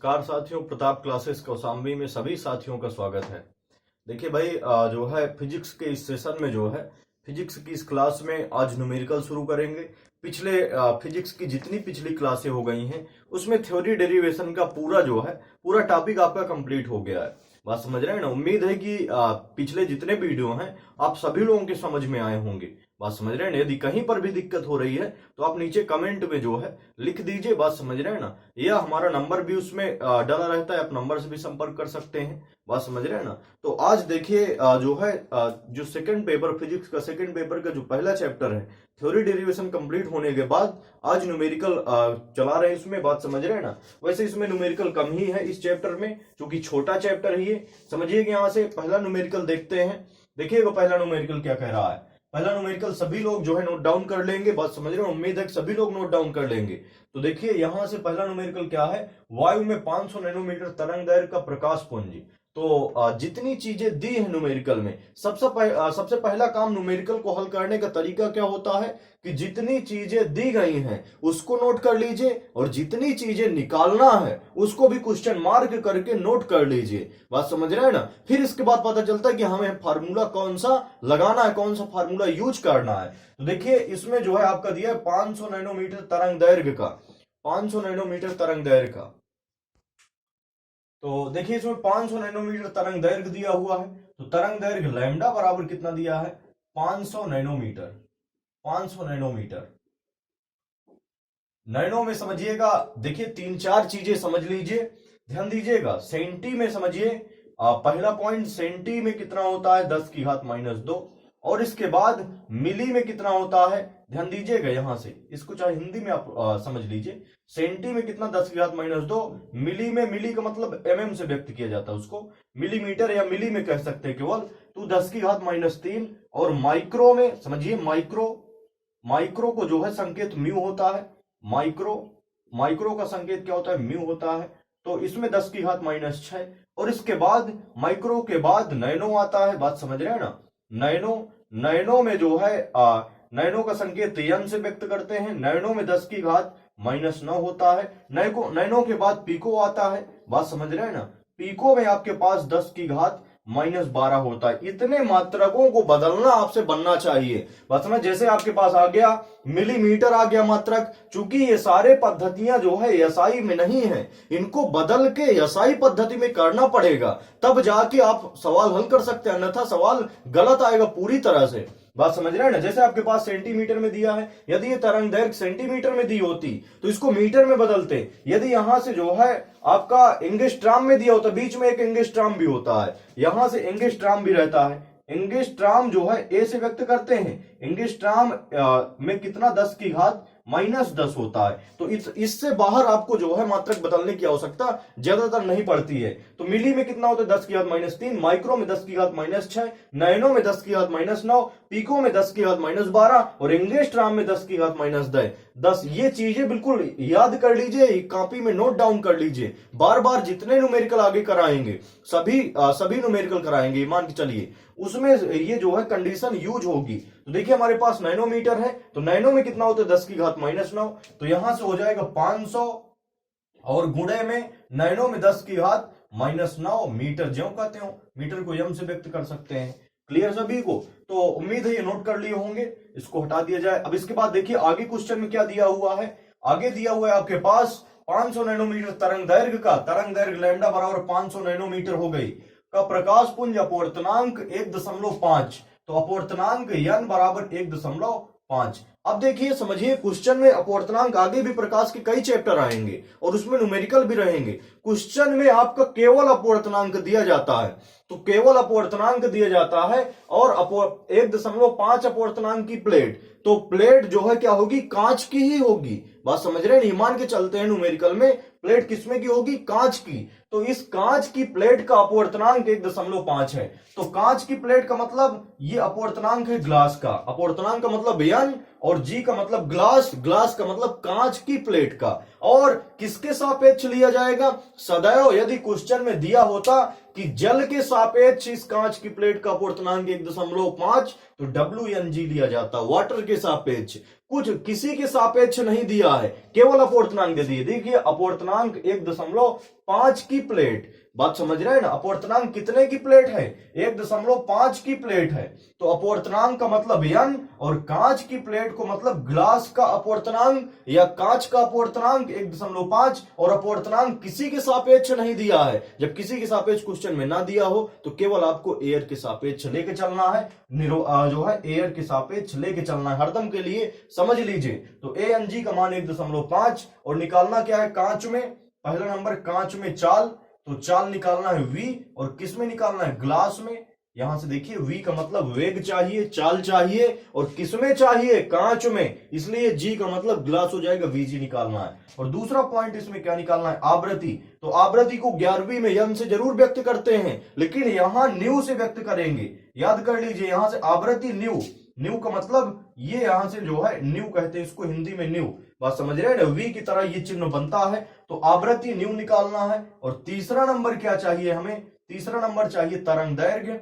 नमस्कार साथियों, प्रताप क्लासेस कौशाम्बी में सभी साथियों का स्वागत है। देखिए भाई, जो है फिजिक्स के इस सेशन में जो है फिजिक्स की इस क्लास में आज न्यूमेरिकल शुरू करेंगे। पिछले फिजिक्स की जितनी पिछली क्लासें हो गई हैं उसमें थ्योरी डेरिवेशन का पूरा टॉपिक आपका कंप्लीट हो गया है। बात समझ रहे हैं ना। उम्मीद है कि पिछले जितने वीडियो हैं आप सभी लोगों के समझ में आए होंगे। बात समझ रहे हैं ना। यदि कहीं पर भी दिक्कत हो रही है तो आप नीचे कमेंट में जो है लिख दीजिए। बात समझ रहे हैं ना। यह हमारा नंबर भी उसमें डाला रहता है, आप नंबर से भी संपर्क कर सकते हैं। बात समझ रहे हैं ना। तो आज देखिए, जो है जो सेकंड पेपर फिजिक्स का सेकंड पेपर का जो पहला चैप्टर है थ्योरी डेरिवेशन कंप्लीट होने के बाद आज न्यूमेरिकल चला रहे हैं इसमें। बात समझ रहे हैं ना। वैसे इसमें न्यूमेरिकल कम ही है इस चैप्टर में, क्योंकि छोटा चैप्टर ही है। समझिए यहां से पहला न्यूमेरिकल देखते हैं। देखिएगा पहला न्यूमेरिकल क्या कह रहा है। पहला न्यूमेरिकल सभी लोग जो है नोट डाउन कर लेंगे। बात समझ रहे हो। उम्मीद है कि सभी लोग नोट डाउन कर लेंगे। तो देखिए यहां से पहला न्यूमेरिकल क्या है। वायु में 500 नैनोमीटर तरंग दैर्घ्य का प्रकाश पुंज। तो जितनी चीजें दी है न्यूमेरिकल में, सबसे पहला काम न्यूमेरिकल को हल करने का तरीका क्या होता है कि जितनी चीजें दी गई हैं उसको नोट कर लीजिए, और जितनी चीजें निकालना है उसको भी क्वेश्चन मार्क करके नोट कर लीजिए। बात समझ रहे हैं ना। फिर इसके बाद पता चलता है कि हमें फार्मूला कौन सा लगाना है, कौन सा फार्मूला यूज करना है। तो देखिए इसमें जो है आपका दिया है 500 नैनोमीटर तरंग दैर्घ्य का, 500 नैनोमीटर तरंग दैर्घ्य का। तो देखिए इसमें 500 नैनोमीटर तरंग दैर्घ्य दिया हुआ है। तो तरंग दैर्घ्य लैम्डा बराबर कितना दिया है, 500 नैनोमीटर। 500 नैनोमीटर नैनो में समझिएगा, देखिए तीन चार चीजें समझ लीजिए, ध्यान दीजिएगा। सेंटी में समझिए, पहला पॉइंट सेंटी में कितना होता है 10 की घात -2, और इसके बाद मिली में कितना होता है, ध्यान दीजिएगा यहां से, इसको चाहे हिंदी में आप समझ लीजिए। सेंटी में कितना 10 की घात -2, मिली में, मिली का मतलब एमएम से व्यक्त किया जाता है, उसको मिलीमीटर या मिली में कह सकते हैं केवल, तो 10 की घात -3। और माइक्रो में समझिए, माइक्रो को जो है संकेत म्यू होता है। माइक्रो का संकेत क्या होता है, म्यू होता है। तो इसमें 10 की घात -6, और इसके बाद माइक्रो के बाद नैनो आता है। बात समझ रहे हैं ना। नैनो में जो है नैनो का संकेत यन से व्यक्त करते हैं। नैनो में 10 की घात -9 होता है। नैनो के बाद पीको आता है। बात समझ रहे हैं ना। पीको में आपके पास 10 की घात -12 होता है। इतने मात्रकों को बदलना आपसे बनना चाहिए। बात समझ। जैसे आपके पास आ गया मिलीमीटर, आ गया मात्रक। चूंकि ये सारे पद्धतियां जो है एसआई में नहीं है, इनको बदल के एसआई पद्धति में करना पड़ेगा, तब जाके आप सवाल हल कर सकते हैं, अन्यथा सवाल गलत आएगा पूरी तरह से। बात समझ रहे हैं ना। जैसे आपके पास सेंटीमीटर में दिया है, यदि ये तरंग दैर्घ्य सेंटीमीटर में दी होती तो इसको मीटर में बदलते। यदि यहां से जो है आपका एंगस्ट्राम में दिया होता, बीच में एक एंगस्ट्राम भी होता है, यहां से एंगस्ट्राम भी रहता है। एंगस्ट्राम जो है ए से व्यक्त करते हैं। एंगस्ट्राम में कितना 10 की घात -10 होता है। तो इससे बाहर आपको जो है मात्रक बदलने की आवश्यकता ज्यादातर नहीं पड़ती है। तो मिली में कितना होता है 10 की घात -3, माइक्रो में 10 की घात -6, नैनो में 10 की घात -9, पीको में 10 की घात -12, और एंगस्ट्राम में 10 की घात -10। ये चीजें बिल्कुल याद कर लीजिए, कॉपी में नोट डाउन कर लीजिए। बार बार जितने न्यूमेरिकल आगे कराएंगे सभी न्यूमेरिकल कराएंगे, मान के चलिए, उसमें ये जो है कंडीशन यूज होगी। तो देखिए हमारे पास नैनोमीटर है, तो नैनो में कितना होता है 10 की घात -9, तो यहां से हो जाएगा 500, और गुणे में नैनो में 10 की घात -9 मीटर, ज्यों कहते हो, मीटर को यम से व्यक्त कर सकते हैं। क्लियर सभी को। तो उम्मीद है ये नोट कर लिए होंगे। इसको हटा दिया जाए। अब इसके बाद देखिए आगे क्वेश्चन में क्या दिया हुआ है। आगे दिया हुआ है आपके पास 500 नैनोमीटर तरंग दैर्घ्य का, तरंग दैर्घ्य लैम्डा बराबर 500 नैनोमीटर हो गई, का प्रकाश पुंज अपवर्तनांक 1.5। तो अपवर्तनांक n बराबर 1.5। अब देखिए समझिए, क्वेश्चन में अपवर्तनांक आगे भी प्रकाश के कई चैप्टर आएंगे और उसमें न्यूमेरिकल भी रहेंगे। क्वेश्चन में आपका केवल अपवर्तनांक दिया जाता है, तो केवल अपवर्तनांक दिया जाता है, और 1.5 अपवर्तनांक की प्लेट, तो प्लेट जो है क्या होगी, कांच की ही होगी। बात समझ रहे हैं। मान के चलते हैं न्यूमेरिकल में प्लेट किसमें की होगी, कांच की। तो इस कांच की प्लेट का अपवर्तनांक 1.5 है। तो कांच की प्लेट का मतलब ये अपवर्तनांक है ग्लास का, अपवर्तनांक का मतलब n, और जी का मतलब ग्लास, ग्लास का मतलब कांच की प्लेट का। और किसके सापेक्ष लिया जाएगा, सदैव यदि क्वेश्चन में दिया होता कि जल के सापेक्ष इस कांच की प्लेट का अपवर्तनांक 1.5, तो WNG लिया जाता, वाटर के सापेक्ष। कुछ किसी के सापेक्ष नहीं दिया है, केवल अपवर्तनांक दे दिए। देखिए अपवर्तनांक 1.5 की प्लेट, बात समझ रहे हैं ना, अपवर्तनांक कितने की प्लेट है, 1.5 की प्लेट है, तो अपवर्तनांक का मतलब n, और कांच की प्लेट को मतलब ग्लास का अपवर्तनांक या कांच का अपवर्तनांक 1.5, और अपवर्तनांक किसी के सापेक्ष नहीं दिया है। जब किसी के सापेक्ष क्वेश्चन में ना दिया हो तो केवल आपको एयर के सापेक्ष लेके चलना है, जो है एयर के सापेक्ष लेके चलना है हरदम के लिए, समझ लीजिए। तो ANG का मान 1.5, और निकालना क्या है, कांच में, पहला नंबर कांच में चाल, तो चाल निकालना है V, और किस में निकालना है, ग्लास में। यहां से देखिए V का मतलब वेग चाहिए, चाल चाहिए, और किस में चाहिए, कांच में, इसलिए G का मतलब ग्लास हो जाएगा, VG निकालना है। और दूसरा पॉइंट इसमें क्या निकालना है, आवृत्ति। तो आवृत्ति को 11वीं में यन से जरूर व्यक्त करते हैं, लेकिन यहां न्यू से व्यक्त करेंगे, याद कर लीजिए। यहां से आवृत्ति न्यू, न्यू का मतलब ये यहां से जो है न्यू कहते हैं इसको हिंदी में, न्यू, बात समझ रहे हैं ना, वी की तरह ये चिन्ह बनता है। तो आवृत्ति न्यू निकालना है। और तीसरा नंबर क्या चाहिए हमें, तीसरा नंबर चाहिए तरंग दैर्घ्य।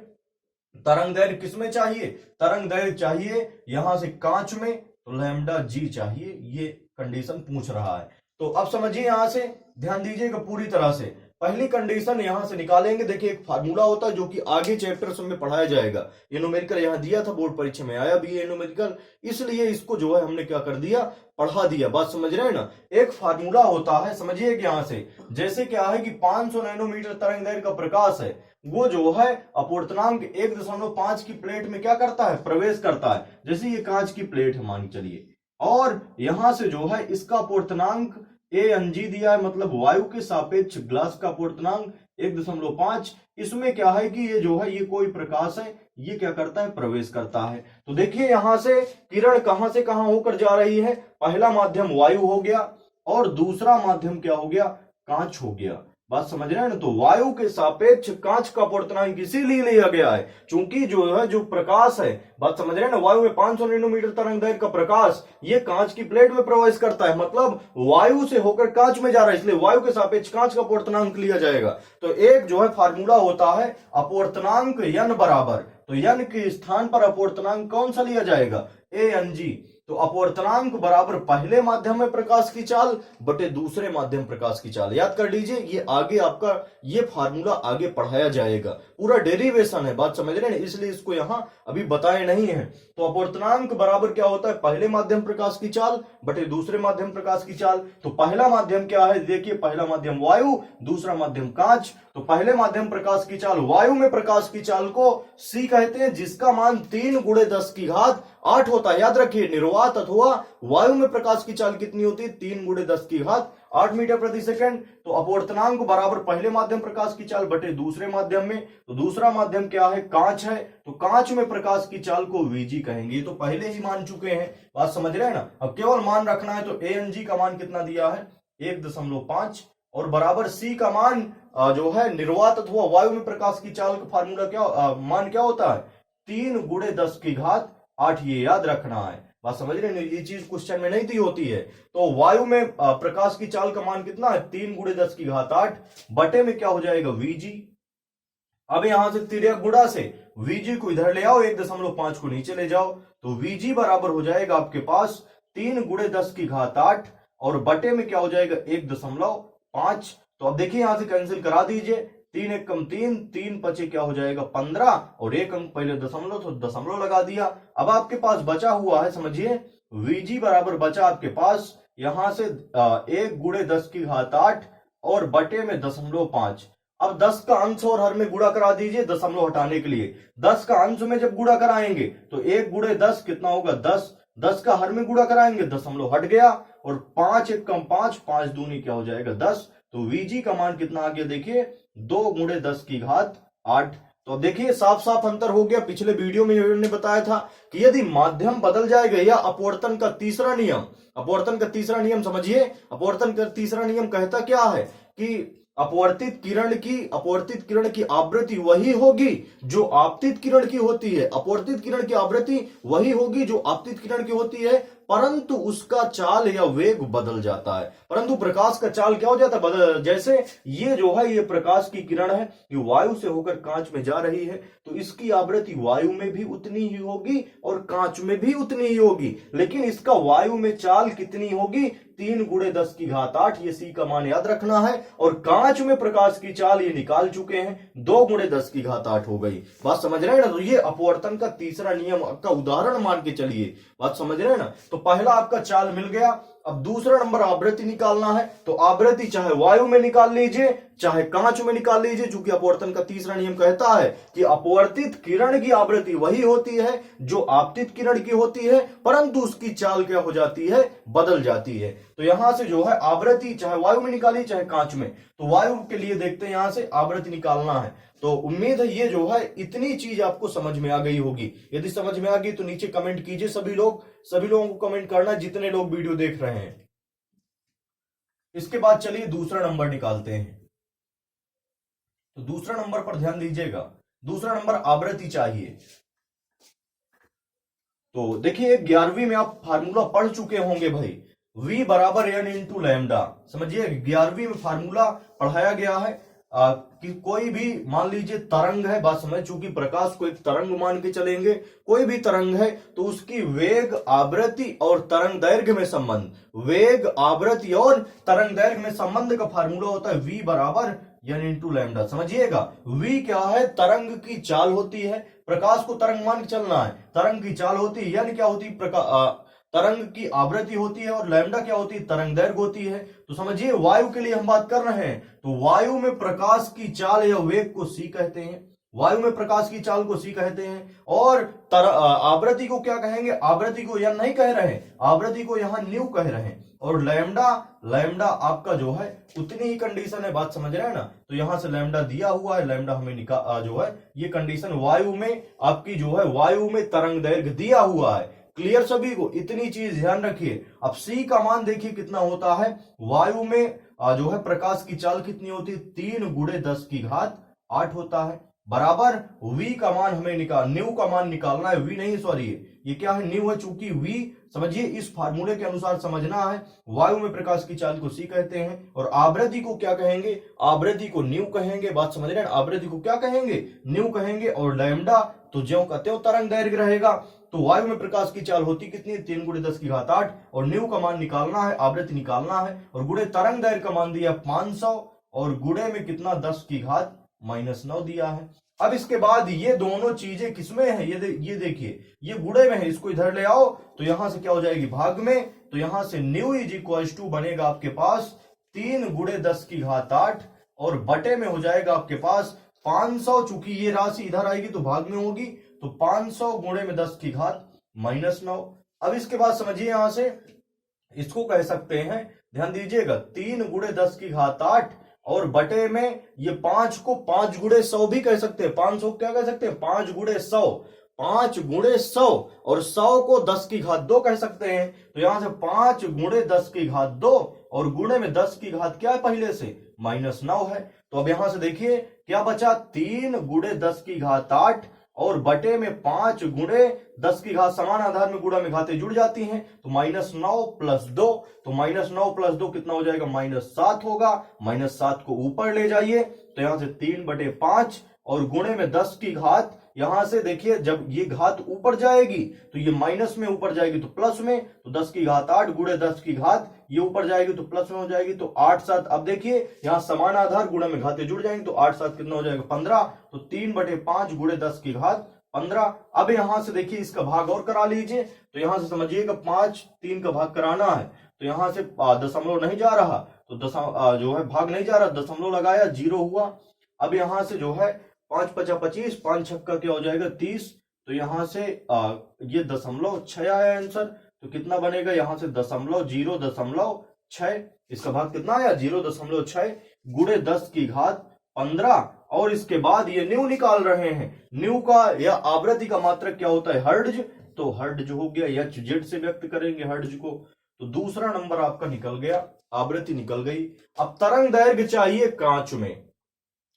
तरंग दैर्घ्य किसमें चाहिए, तरंग दैर्घ्य चाहिए यहां से कांच में, तो लैम्डा जी चाहिए, ये कंडीशन पूछ रहा है। तो अब समझिए, यहां से ध्यान दीजिएगा पूरी तरह से। पहली कंडीशन यहां से निकालेंगे, देखिए एक फार्मूला होता है जो कि आगे चैप्टर्स में पढ़ाया जाएगा। ये न्यूमेरिकल यहां दिया था, बोर्ड परीक्षा में आया भी है न्यूमेरिकल, इसलिए इसको जो है हमने क्या कर दिया, पढ़ा दिया, बात समझ रहे हैं ना। एक फार्मूला होता है, समझिए कि यहां से जैसे क्या है कि 500 नैनोमीटर तरंग दैर्घ्य का प्रकाश है, वो जो है अपवर्तनांक 1.5 की प्लेट में क्या करता है, प्रवेश करता है। जैसे ये कांच की प्लेट है मान चलिए, और यहां से जो है इसका अपवर्तनांक ANG दिया है, मतलब वायु के सापेक्ष ग्लास का अपवर्तनांक 1.5। इसमें क्या है कि ये जो है ये कोई प्रकाश है, ये क्या करता है, प्रवेश करता है। तो देखिए यहां से किरण कहां से कहां होकर जा रही है, पहला माध्यम वायु हो गया, और दूसरा माध्यम क्या हो गया, कांच हो गया, बात समझ रहे हैं ना। तो वायु के सापेक्ष कांच का अपवर्तनांक इसीलिए लिया गया है, चूंकि जो है जो प्रकाश है, बात समझ रहे हैं ना, वायु में 500 नैनोमीटर तरंग दैर्घ्य का प्रकाश ये कांच की प्लेट में प्रवेश करता है, मतलब वायु से होकर कांच में जा रहा है, इसलिए वायु के सापेक्ष कांच का अपवर्तनांक लिया जाएगा। तो एक जो है फार्मूला होता है अपवर्तनांक n बराबर, तो n के स्थान पर अपवर्तनांक कौन सा लिया जाएगा, ANG। तो अपवर्तनांक बराबर पहले माध्यम में प्रकाश की चाल बटे दूसरे माध्यम प्रकाश की चाल, याद कर लीजिए। ये आगे आपका ये फार्मूला आगे पढ़ाया जाएगा, पूरा डेरिवेशन है, बात समझ रहे हैं, इसलिए इसको यहां अभी बताए नहीं है। तो अपवर्तनांक बराबर क्या होता है, पहले माध्यम प्रकाश की चाल बटे दूसरे माध्यम प्रकाश की चाल। तो पहला माध्यम क्या है, देखिए पहला माध्यम वायु, दूसरा माध्यम कांच। तो पहले माध्यम प्रकाश की चाल, वायु में प्रकाश की चाल को C कहते हैं, जिसका मान 3 × 10⁸ होता है। याद रखिए, निर्वात अथवा वायु में प्रकाश की चाल कितनी होती है, 3 × 10⁸ मीटर प्रति सेकंड। तो अपवर्तनांक बराबर पहले माध्यम प्रकाश की चाल बटे दूसरे माध्यम में, तो दूसरा माध्यम क्या है, कांच है, तो कांच में प्रकाश की चाल को VG कहेंगे। तो पहले ही मान चुके हैं, बात समझ रहे हैं ना। अब केवल मान रखना है। तो ANG का मान कितना दिया है, 1.5, और बराबर C का मान जो है निर्वात अथवा वायु में प्रकाश की चाल का फार्मूला क्या, मान क्या होता है, 3 × 10⁸, ये याद रखना है, बात समझ रहे हैं। ये चीज क्वेश्चन में नहीं दी होती है। तो वायु में प्रकाश की चाल का मान कितना है, 3 × 10⁸, बटे में क्या हो जाएगा, VG। अब यहां से तिर्यक गुणा से VG को इधर ले आओ, 1.5 को नीचे ले जाओ, तो VG बराबर हो जाएगा आपके पास 3 × 10⁸, और बटे में क्या हो जाएगा, 1.5। तो अब देखिए यहां से कैंसिल करा दीजिए, 3 × 1 = 3, 3 × 5 क्या हो जाएगा, 15, और 1 अंक पहले दशमलव, तो दशमलव लगा दिया। अब आपके पास बचा हुआ है, समझिए, VG बराबर बचा आपके पास यहां से 1 × 10⁸, और बटे में 0.5। अब 10 का अंश और हर में गुणा करा दीजिए दशमलव हटाने के लिए। 10 का अंश में जब गुणा कराएंगे तो 1 × 10 कितना होगा, 10। 10 का हर में गुणा कराएंगे, दशमलव हट गया, और 5 × 1 = 5, 5 दूनी क्या हो जाएगा, 10। तो VG का मान कितना आ गया, देखिए 2 × 10⁸। तो अब देखिए साफ साफ अंतर हो गया। पिछले वीडियो में हमने बताया था कि यदि माध्यम बदल जाएगा, या अपवर्तन का तीसरा नियम, अपवर्तन का तीसरा नियम समझिए, अपवर्तन का तीसरा नियम कहता क्या है कि अपवर्तित किरण की आवृत्ति वही होगी जो आपतित किरण की होती है। अपवर्तित किरण की आवृत्ति वही होगी जो आपतित किरण की होती है, परंतु उसका चाल या वेग बदल जाता है। परंतु प्रकाश का चाल क्या हो जाता है, बदल। जैसे ये जो है, ये प्रकाश की किरण है, ये वायु से होकर कांच में जा रही है, तो इसकी आवृत्ति वायु में भी उतनी ही होगी और कांच में भी उतनी ही होगी। लेकिन इसका वायु में चाल कितनी होगी, 3 × 10⁸ ये सी का मान याद रखना है। और कांच में प्रकाश की चाल ये निकाल चुके हैं, 2 × 10⁸ हो गई। बात समझ रहे हैं ना। तो ये अपवर्तन का तीसरा नियम का उदाहरण मान के चलिए, बात समझ रहे हैं ना। तो पहला आपका चाल मिल गया। अब दूसरा नंबर आवृत्ति निकालना है, तो आवृत्ति चाहे वायु में निकाल लीजिए चाहे कांच में निकाल लीजिए, क्योंकि अपवर्तन का तीसरा नियम कहता है कि अपवर्तित किरण की आवृत्ति वही होती है जो आपतित किरण की होती है, परंतु उसकी चाल क्या हो जाती है, बदल जाती है। तो यहां से जो है आवृत्ति चाहे वायु में निकाली चाहे कांच में, तो वायु के लिए देखते हैं यहां से आवृत्ति निकालना है। तो उम्मीद है ये जो है इतनी चीज आपको समझ में आ गई होगी। यदि समझ में आ गई तो नीचे कमेंट कीजिए, सभी लोगों को कमेंट करना जितने लोग वीडियो देख रहे हैं। इसके बाद चलिए दूसरा नंबर निकालते हैं। तो दूसरा नंबर पर ध्यान दीजिएगा, दूसरा नंबर आवृत्ति चाहिए। तो देखिए 11वीं में आप फार्मूला पढ़ चुके होंगे भाई, V बराबर N × लैम्डा। समझिए 11वीं में फार्मूला पढ़ाया गया है कि कोई भी मान लीजिए तरंग है, बात समझ, चूंकि प्रकाश को एक तरंग मान के चलेंगे, कोई भी तरंग है तो उसकी वेग, आवृत्ति और तरंग दैर्घ्य में संबंध, वेग, आवृत्ति और तरंग दैर्घ्य में संबंध का फार्मूला होता है V बराबर N × लैम्डा। समझिएगा V क्या है, तरंग की चाल होती है, प्रकाश को तरंग मान के चलना है, तरंग की चाल होती है, N क्या होती है, तरंग की आवृत्ति होती है, और लैम्डा क्या होती है, तरंग दैर्घ्य होती है। तो समझिए वायु के लिए हम बात कर रहे हैं, तो वायु में प्रकाश की चाल या वेग को c कहते हैं, वायु में प्रकाश की चाल को c कहते हैं। और आवृत्ति को क्या कहेंगे, आवृत्ति को यह नहीं कह रहे हैं, आवृत्ति को यहां न्यू कह रहे हैं। और लैम्डा आपका जो है उतनी ही कंडीशन है, बात समझ रहे हैं ना। तो यहां से लैम्डा दिया हुआ है, लैम्डा हमें जो है ये कंडीशन वायु में आपकी जो है, वायु में तरंग दैर्घ्य दिया हुआ है। क्लियर सभी को, इतनी चीज ध्यान रखिए। अब C का मान देखिए कितना होता है, वायु में जो है प्रकाश की चाल कितनी होती है, 3 × 10⁸ होता है, बराबर V का मान हमें न्यू का मान निकालना है, V नहीं सॉरी ये क्या है, न्यू है, चूंकि V समझिए इस फार्मूले के अनुसार समझना है। वायु में प्रकाश की चाल को C कहते हैं, और आवृत्ति को क्या कहेंगे, आवृत्ति को न्यू कहेंगे, बात समझ रहे हैं, आवृत्ति को क्या कहेंगे, न्यू कहेंगे। और लैम्डा तो ज्यों का त्यों तरंग दैर्घ्य रहेगा। तो वायु में प्रकाश की चाल होती कितनी है, 3 × 10⁸, और न्यू का मान निकालना है, आवृत्ति निकालना है, और गुणे तरंग दैर्घ्य का मान दिया 500, और गुणे में कितना 10⁻⁻9 दिया है। अब इसके बाद ये दोनों चीजें किसमें है, ये देखिए ये गुणे में है, इसको इधर ले आओ तो यहां से क्या हो जाएगी, भाग में। तो यहां से न्यू = बनेगा आपके पास 3 × 10⁸, और बटे में हो जाएगा आपके पास 500, चूंकि ये राशि इधर आएगी तो भाग में होगी, तो 500 × 10⁻⁻9। अब इसके बाद समझिए यहां से इसको कह सकते हैं, ध्यान दीजिएगा, 3 × 10⁸, और बटे में ये 5 को 5 × 100 भी कह सकते हैं, 500 क्या कह सकते हैं, 5 × 100, 5 × 100, और 100 को 10⁻2 कह सकते हैं। तो यहां से 5 × 10⁻2, और गुणे में 10 की घात क्या है, पहले से -9 है। तो अब यहां से देखिए क्या बचा, 3 × 10⁸, और बटे में 5 × 10⁻, समान आधार में गुणा में घातें जुड़ जाती हैं, तो -9 + 2, तो -9 + 2 कितना हो जाएगा, -7 होगा। -7 को ऊपर ले जाइए, तो यहां से 3/5, और गुणे में 10⁻, यहां से देखिए जब ये घात ऊपर जाएगी तो ये माइनस में ऊपर जाएगी तो प्लस में, तो 10⁸ गुणे 10⁻, ये ऊपर जाएगी तो प्लस में हो जाएगी, तो 8 7। अब देखिए यहां समान आधार गुणा में घातें जुड़ जाएंगे, तो 8 7 कितना हो जाएगा, 15, तो 3/5 गुणे 10⁻, 15। अब यहां से देखिए इसका भाग और करा लीजिए, तो यहां से समझिएगा 5 3 का भाग कराना है, तो यहां से दशमलव नहीं जा रहा, तो जो है भाग नहीं जा रहा, दशमलव लगाया, 0 हुआ। अब यहां से जो है 5 × 5 = 25, 5 छक्का क्या हो जाएगा, 30, तो यहां से ये 0.6 आया आंसर, तो कितना बनेगा, यहां से 0.6, इसका भाग कितना आया, 0.6 गुणे 10⁻15। और इसके बाद ये न्यू निकाल रहे हैं, न्यू का या आवृत्ति का मात्रक क्या होता है, हर्ट्ज, तो हर्ट्ज हो गया, HZ से व्यक्त करेंगे हर्ट्ज को। तो दूसरा नंबर आपका निकल गया, आवृत्ति निकल गई। अब तरंग दैर्घ्य चाहिए कांच में,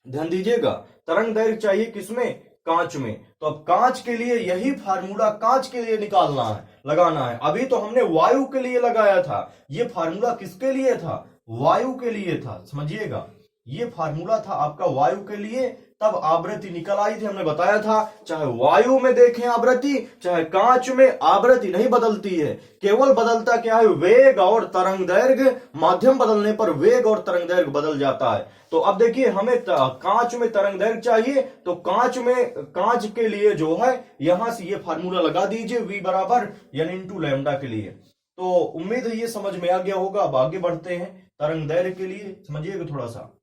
ध्यान दीजिएगा, तरंग दैर्घ्य चाहिए किसमें, कांच में। तो अब कांच के लिए यही फार्मूला कांच के लिए निकालना है, लगाना है। अभी तो हमने वायु के लिए लगाया था, ये फार्मूला किसके लिए था? वायु के लिए था, समझिएगा। ये फार्मूला था आपका वायु के लिए, तब आवृत्ति निकल आई थी। हमने बताया था चाहे वायु में देखें आवृत्ति, चाहे कांच में, आवृत्ति नहीं बदलती है, केवल बदलता क्या है? वेग और तरंग दैर्घ्य। माध्यम बदलने पर वेग और तरंग दैर्घ्य बदल जाता है। तो अब देखिए हमें कांच में तरंग दैर्घ्य चाहिए, तो कांच के लिए जो है यहां से ये फार्मूला लगा दीजिए, v बराबर n इंटू लैम्डा के लिए। तो उम्मीद है ये समझ में आ गया होगा। अब आगे बढ़ते हैं तरंग दैर्घ्य के लिए, समझिएगा थोड़ा सा।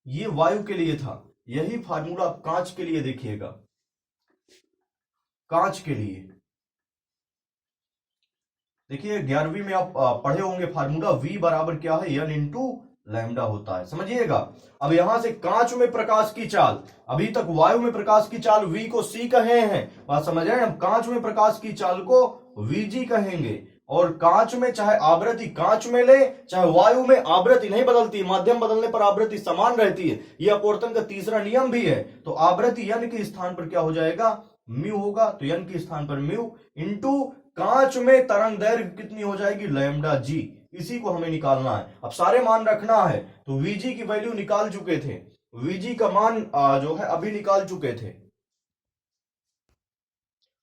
ये वायु के लिए था, यही फार्मूला आप कांच के लिए देखिएगा। कांच के लिए देखिए 11वीं में आप पढ़े होंगे फार्मूला, v बराबर क्या है? n इंटू लैम्डा होता है, समझिएगा। अब यहां से कांच में प्रकाश की चाल, अभी तक वायु में प्रकाश की चाल v को c कहे हैं, बात समझ रहे हैं? हम कांच में प्रकाश की चाल को vg कहेंगे। और कांच में चाहे आवृत्ति कांच में ले, चाहे वायु में, आवृत्ति नहीं बदलती, माध्यम बदलने पर आवृत्ति समान रहती है। यह अपवर्तन का तीसरा नियम भी है। तो आवृत्ति n के स्थान पर क्या हो जाएगा? म्यू होगा। तो n के स्थान पर म्यू इंटू कांच में तरंग दैर्घ्य कितनी हो जाएगी? लैम्डा जी। इसी को हमें निकालना है। अब सारे मान रखना है। तो वीजी की वैल्यू निकाल चुके थे, वीजी का मान जो है अभी निकाल चुके थे।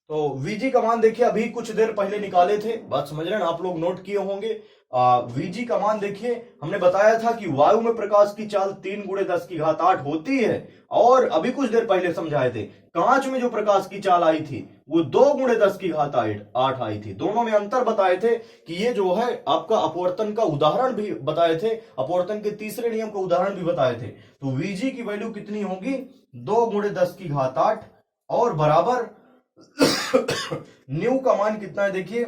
तो वीजी का मान देखिए अभी कुछ देर पहले निकाले थे, बात समझ रहे हैं? आप लोग नोट किए होंगे। वीजी का मान देखिए, हमने बताया था कि वायु में प्रकाश की चाल 3 × 10⁸ होती है, और अभी कुछ देर पहले समझाए थे कांच में जो प्रकाश की चाल आई थी वो 2 × 10⁸ आई थी। दोनों में अंतर बताए थे कि ये जो है आपका अपवर्तन का उदाहरण भी बताए थे, अपवर्तन के तीसरे नियम का उदाहरण भी बताए थे। तो वीजी की वैल्यू कितनी होगी? 2 × 10⁸ और बराबर न्यू का मान कितना है? देखिए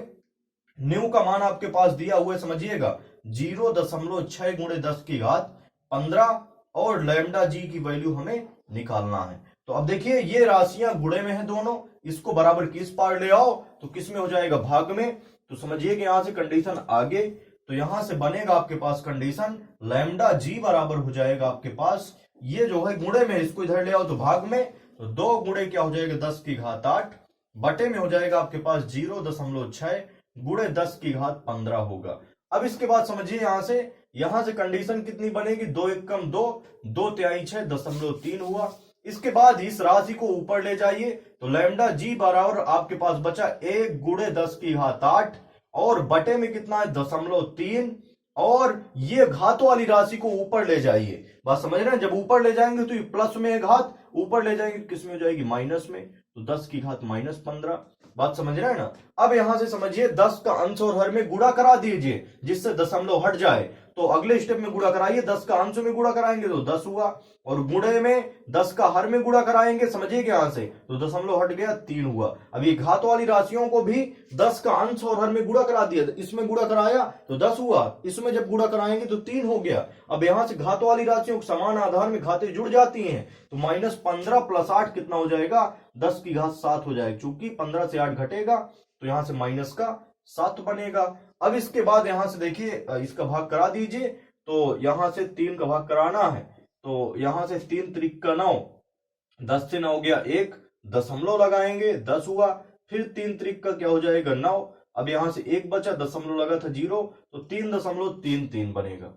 न्यू का मान आपके पास दिया हुआ है, समझिएगा 0.6 × 10⁻15 और लैम्डा जी की वैल्यू हमें निकालना है। तो अब देखिए ये राशियां गुणे में है दोनों, इसको बराबर किस पार ले आओ तो किस में हो जाएगा? भाग में। तो समझिए कि यहां से कंडीशन आगे, तो यहां से बनेगा आपके पास कंडीशन लैम्डा जी बराबर हो जाएगा आपके पास, ये जो है गुणे में, इसको इधर ले आओ तो भाग में। तो 2 गुणे क्या हो जाएगा? 10⁸ बटे में हो जाएगा आपके पास 0.6 गुणे 10⁻15 होगा। अब इसके बाद समझिए यहां से कंडीशन कितनी बनेगी? 2 × 1 = 2, 2 × 6 0.3 हुआ। इसके बाद इस राशि को ऊपर ले जाइए, तो लैम्डा जी बराबर आपके पास बचा 1 × 10⁸ और बटे में कितना है? 0.3, और ये घात वाली राशि को ऊपर ले जाइए। बात समझ रहे हैं? जब ऊपर ले जाएंगे तो ये प्लस में है घात, ऊपर ले जाएंगे किस में हो जाएगी? माइनस में। तो 10⁻−15, बात समझ रहे हैं ना? अब यहां से समझिए 10 का अंश और हर में गुणा करा दीजिए, जिससे दशमलव हट जाए। तो अगले स्टेप में गुणा कराइए, 10 का अंश में गुणा कराएंगे तो 10 हुआ, और गुणे में 10 का हर में गुणा कराएंगे, समझिए यहां से, तो दशमलव हट गया 3 हुआ। अब ये घात वाली राशियों को भी 10 का अंश और हर में गुणा करा दिया, इसमें गुणा कराया तो 10 हुआ, इसमें जब गुणा कराएंगे तो 3 हो गया। अब यहां से घात वाली राशियों को समान आधार में घातें जुड़ जाती हैं, तो -15 + 8 कितना हो जाएगा? 10⁻7 हो जाएगा। चूंकि 15 से 8 घटेगा तो यहां से -7 बनेगा। अब इसके बाद यहां से देखिए इसका भाग करा दीजिए, तो यहां से 3 का भाग कराना है, तो यहां से 3 × 3 = 9, 10 से 9 गया 1, दशमलव लगाएंगे 10 हुआ, फिर 3 × 3 का क्या हो जाएगा? 9। अब यहां से 1 बचा, दशमलव लगा था 0, तो 3.33 बनेगा।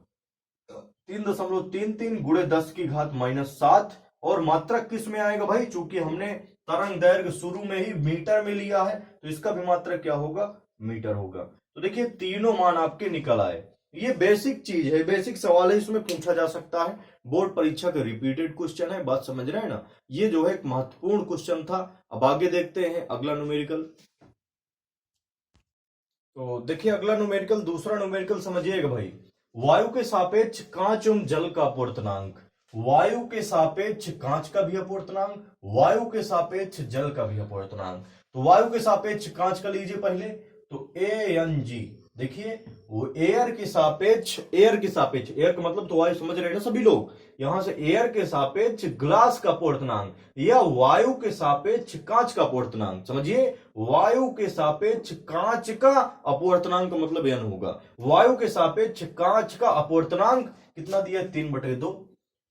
3.33 × 10⁻−7, और मात्रक किस में आएगा भाई? चूंकि हमने तरंग दैर्घ्य शुरू में ही मीटर में लिया है, तो इसका भी मात्रक क्या होगा? मीटर होगा। तो देखिए तीनों मान आपके निकल आए। ये बेसिक चीज है, बेसिक सवाल है, इसमें पूछा जा सकता है, बोर्ड परीक्षा का रिपीटेड क्वेश्चन है, बात समझ रहे हैं ना? ये जो है एक महत्वपूर्ण क्वेश्चन था। अब आगे देखते हैं अगला न्यूमेरिकल। तो देखिए अगला न्यूमेरिकल, दूसरा न्यूमेरिकल समझिएगा भाई, वायु के सापेक्ष कांच एवं जल का अपवर्तनांक। वायु के सापेक्ष कांच का भी अपवर्तनांक, वायु के सापेक्ष जल का भी अपवर्तनांक। तो वायु के सापेक्ष कांच का लीजिए पहले, तो ANG, देखिए वो एयर के सापेक्ष, एयर का मतलब तो वायु समझ रहे हैं ना सभी लोग, यहां से एयर के सापेक्ष ग्लास का अपवर्तनांक, या वायु के सापेक्ष कांच का अपवर्तनांक। समझिए वायु के सापेक्ष कांच का अपवर्तनांक का मतलब n होगा। वायु के सापेक्ष कांच का अपवर्तनांक कितना दिया? 3/2।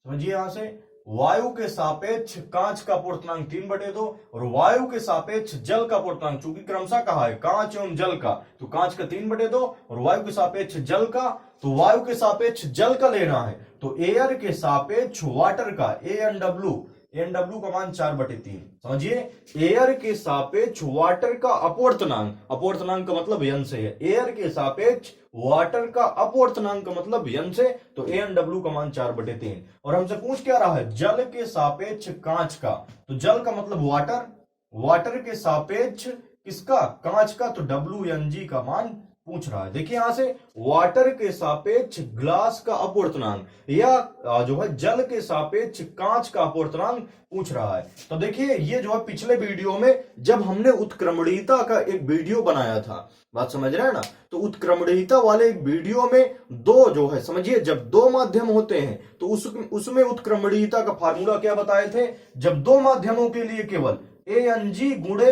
समझिए यहां से वायु के सापेक्ष कांच का अपूर्णांक 3/2 और वायु के सापेक्ष जल का अपूर्णांक, चूंकि क्रमशः कहा है कांच एवं जल का, तो कांच का 3/2 और वायु के सापेक्ष जल का, तो वायु के सापेक्ष जल का लेना है, तो एयर के सापेक्ष वाटर का एनडब्ल्यू का मान 4/3। समझिए, एयर के सापेक्ष वाटर का अपवर्तनांक का मतलब यन से है, एयर के सापेक्ष वाटर का अपवर्तनांक का मतलब यन से, तो एनडब्ल्यू का मान 4/3। और हमसे पूछ क्या रहा है, जल के सापेक्ष कांच का, तो जल का मतलब वाटर के सापेक्ष किसका, कांच का, तो WNG का मान पूछ रहा है। देखिए यहां से वाटर के सापेक्ष ग्लास का अपवर्तनांक या जो है जल के सापेक्ष कांच का अपवर्तनांक पूछ रहा है। तो देखिए ये जो है पिछले वीडियो में जब हमने उत्क्रमणीयता का एक वीडियो बनाया था, बात समझ रहे हैं ना, तो उत्क्रमणीयता वाले एक वीडियो में दो जो है, समझिए जब दो माध्यम होते हैं तो उसमें उत्क्रमणीयता का फार्मूला क्या बताए थे, जब दो माध्यमों के लिए केवल ANG गुणे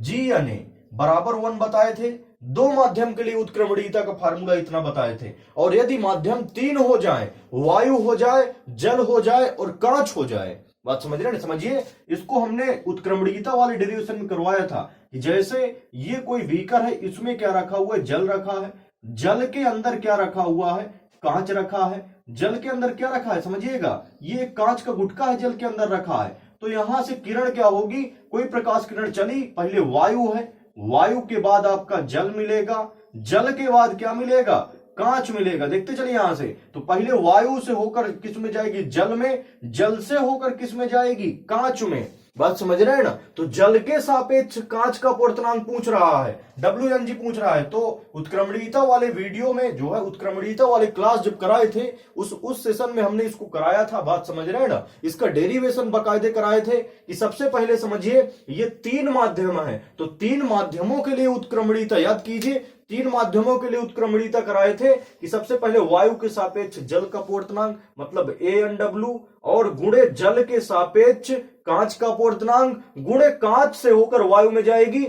GNA बराबर 1 बताए थे, दो माध्यम के लिए उत्क्रमणीयता का फार्मूला इतना बताए थे। और यदि माध्यम 3 हो जाए, वायु हो जाए, जल हो जाए और कांच हो जाए, बात समझ रहे हैं, समझिए इसको हमने उत्क्रमणीयता वाले डेरिवेशन में करवाया था कि जैसे ये कोई बीकर है, इसमें क्या रखा हुआ है, जल रखा है, जल के अंदर क्या रखा हुआ है, कांच रखा है, जल के अंदर क्या रखा है, समझिएगा ये कांच का गुटका है, जल के अंदर रखा है, तो यहां से किरण क्या होगी, कोई प्रकाश किरण चली, पहले वायु है, वायु के बाद आपका जल मिलेगा, जल के बाद क्या मिलेगा, कांच मिलेगा। देखते चलिए यहां से, तो पहले वायु से होकर किस में जाएगी, जल में, जल से होकर किस में जाएगी, कांच में, बात समझ रहे हैं ना। तो जल के सापेक्ष कांच का अपवर्तनांक पूछ रहा है, WNG पूछ रहा है। तो उत्क्रमणीयता वाले वीडियो में जो है उत्क्रमणीयता वाले क्लास जब कराए थे उस सेशन में हमने इसको कराया था, बात समझ रहे हैं ना। इसका डेरिवेशन बकायदे कराए थे कि सबसे पहले समझिए ये 3 माध्यम है, तो 3 माध्यमों के लिए उत्क्रमणीयता याद कीजिए, 3 माध्यमों के लिए उत्क्रमणीयता कराए थे कि सबसे पहले वायु के सापेक्ष जल का अपवर्तनांक मतलब ANW और गुणे जल के सापेक्ष कांच का अपवर्तनांक गुणे कांच से होकर वायु में जाएगी,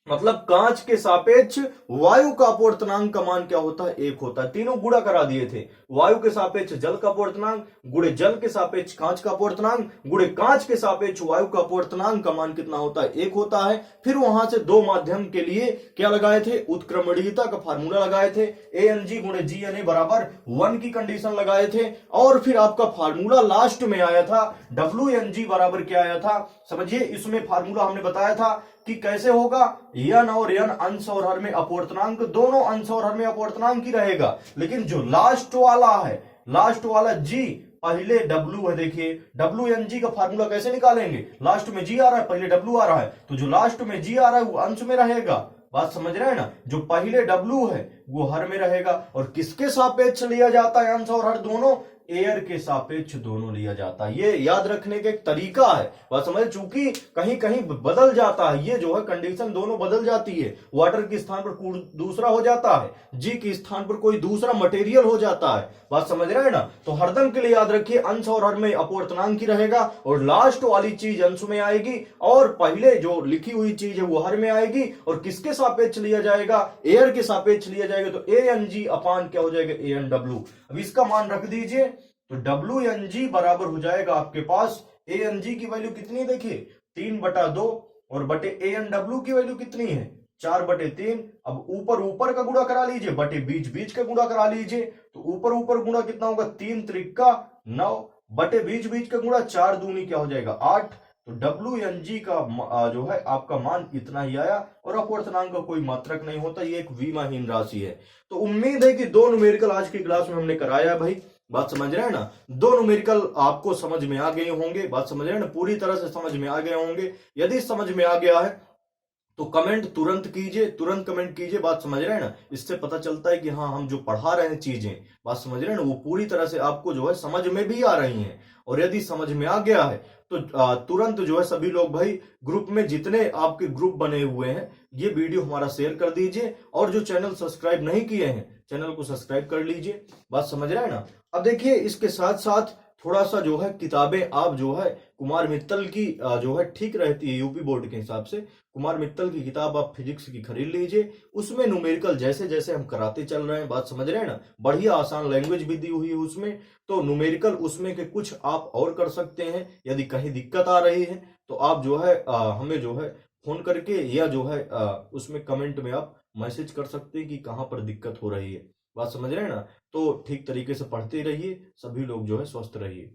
मतलब कांच के सापेक्ष वायु का अपवर्तनांक का मान क्या होता है, 1 होता है। तीनों गुणा करा दिए थे, वायु के सापेक्ष जल का अपवर्तनांक गुणे जल के सापेक्ष कांच का अपवर्तनांक गुणे कांच के सापेक्ष वायु का अपवर्तनांक का मान कितना होता है, 1 होता है। फिर वहां से दो माध्यम के लिए क्या लगाए थे, उत्क्रमणीयता का फार्मूला लगाए थे, ANG गुणे GNA बराबर 1 की कंडीशन लगाए थे। और फिर आपका फार्मूला लास्ट में आया था, WNG बराबर क्या आया था, समझिए इसमें फार्मूला हमने बताया था कि कैसे होगा, यन और यन अंश और हर में अपवर्तनांक, दोनों अंश और हर में अपवर्तनांक ही रहेगा, लेकिन जो लास्ट वाला है, लास्ट वाला G पहले W है, देखिए WNG का फार्मूला कैसे निकालेंगे, लास्ट में G आ रहा है, पहले W आ रहा है, तो जो लास्ट में G आ रहा है वो अंश में रहेगा, बात समझ रहे हैं ना। जो पहले W है वो हर में रहेगा, और किसके सापेक्ष लिया जाता है अंश और हर दोनों, एयर के सापेक्ष दोनों लिया जाता है। ये याद रखने का एक तरीका है, बात समझ, चूंकि कहीं कहीं बदल जाता है, ये जो है कंडीशन दोनों बदल जाती है, वाटर के स्थान पर दूसरा हो जाता है, जी के स्थान पर कोई दूसरा मटेरियल हो जाता है, बात समझ रहे हैं ना। तो हरदम के लिए याद रखिए अंश और हर में अपवर्तनांक ही रहेगा, और लास्ट वाली चीज अंश में आएगी और पहले जो लिखी हुई चीज है वो हर में आएगी, और किसके सापेक्ष लिया जाएगा, एयर के सापेक्ष लिया जाएगा, तो ANG अपान क्या हो जाएगा, ANW। अब इसका मान रख दीजिए, तो WNG बराबर हो जाएगा आपके पास, ANG की वैल्यू कितनी देखिए 3/2 और बटे ANW की वैल्यू कितनी है 4/3। अब ऊपर ऊपर का गुणा करा लीजिए, बटे बीच बीच का गुणा करा लीजिए, तो ऊपर ऊपर गुणा कितना होगा 3 त्रिका 9 बटे बीच बीच का गुणा 4 दूनी क्या हो जाएगा 8। तो WNG का जो है आपका मान इतना ही आया, और अपवर्तनांक का कोई मात्रक नहीं होता, ये एक विमाहीन राशि है। तो उम्मीद है कि 2 न्यूमेरिकल आज की क्लास में हमने कराया है भाई, बात समझ रहे हैं ना। 2 न्यूमेरिकल आपको समझ में आ गए होंगे, बात समझ रहे हैं ना, पूरी तरह से समझ में आ गए होंगे। यदि समझ में आ गया है तो कमेंट तुरंत कीजिए, तुरंत कमेंट कीजिए, बात समझ रहे हैं ना। इससे पता चलता है कि हाँ हम जो पढ़ा रहे हैं चीजें, बात समझ रहे हैं ना, वो पूरी तरह से आपको जो है समझ में भी आ रही हैं। और यदि समझ में आ गया है तो तुरंत जो है सभी लोग भाई ग्रुप में, जितने आपके ग्रुप बने हुए हैं, ये वीडियो हमारा शेयर कर दीजिए, और जो चैनल सब्सक्राइब नहीं किए हैं चैनल को सब्सक्राइब कर लीजिए, बात समझ रहे हैं ना। अब देखिए इसके साथ साथ थोड़ा सा जो है किताबें आप जो है कुमार मित्तल की जो है ठीक रहती है यूपी बोर्ड के हिसाब से। कुमार मित्तल की किताब आप फिजिक्स की खरीद लीजिए, उसमें न्यूमेरिकल जैसे जैसे हम कराते चल रहे हैं, बात समझ रहे हैं ना, बढ़िया आसान लैंग्वेज भी दी हुई है उसमें। तो न्यूमेरिकल उसमें के कुछ आप और कर सकते हैं। यदि कहीं दिक्कत आ रही है तो आप जो है हमें जो है फोन करके या जो है उसमें कमेंट में आप मैसेज कर सकते हैं कि कहाँ पर दिक्कत हो रही है। बात समझ रहे हैं ना। तो ठीक तरीके से पढ़ते रहिए, सभी लोग जो है स्वस्थ रहिए।